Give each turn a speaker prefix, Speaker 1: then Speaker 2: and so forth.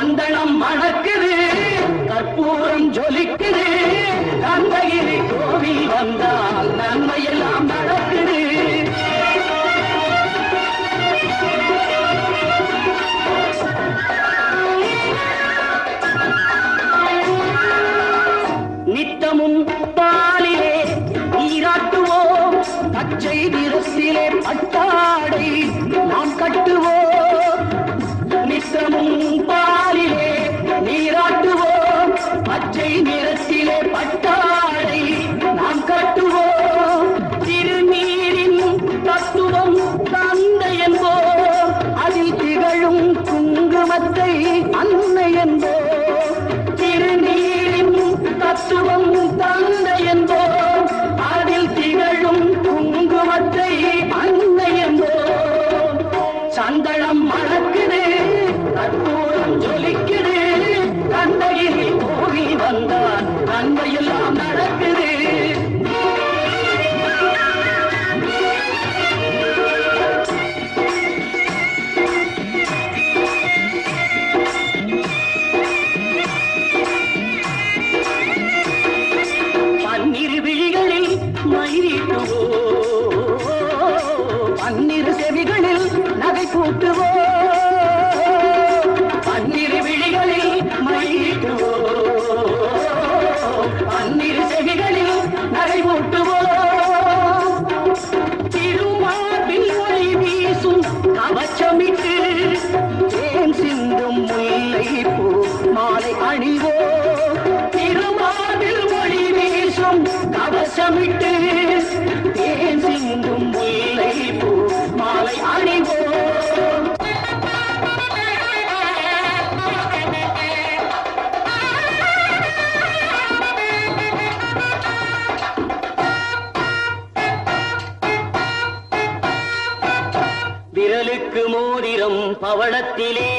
Speaker 1: சந்தனம் மணக்குது, கற்பூரம் ஜொலிக்குது, கந்தகிரி கோவில் வந்தால் நன்மையெல்லாம் நடக்குது. நித்தமும் பாலிலே நீராட்டுவோம், பச்சை நிறத்திலே பட்டாடை நாம் கட்டுவோம். நித்தமும் பாலிலே நீராட்டுவோம், பச்சை நிறத்திலே பட்டாடை நாம் கட்டுவோம். திருநீரின் தத்துவம் தந்தை என்போம், அதில் திகழும் குங்குமத்தை அன்னை என்போம். திருநீரின் தத்துவம் தந்தை என்போம், அதில் திகழும் குங்குமத்தை அன்னை என்போம். சந்தனம் மணக்குது, கற்பூரம் ஜொலிக்குது, கந்தகிரி கோவில் வந்தால் நன்மையெல்லாம் நடக்குது. பன்னிரு விழிகளில் மயிரிட்டுவோ, பன்னிரு செவிகளில் நகை கூட்டுவோ. பன்னிரு விழிகளில் மயிரிட்டுவோ, பன்னிரு செவிகளில் நகை கூட்டுவோ. திருமார்பில் ஒளி வீசும் கவச்சமிட்டு, தேன் சிந்தும் முல்லை பூ மாலை அணிவோ. திருமார்பில் ஒளி வீசும் கவசமிட்டு, தேன் சிந்தும் முல்லை பூ மாலை அணிவோ. விரலுக்கு மோதிரம் பவளத்திலே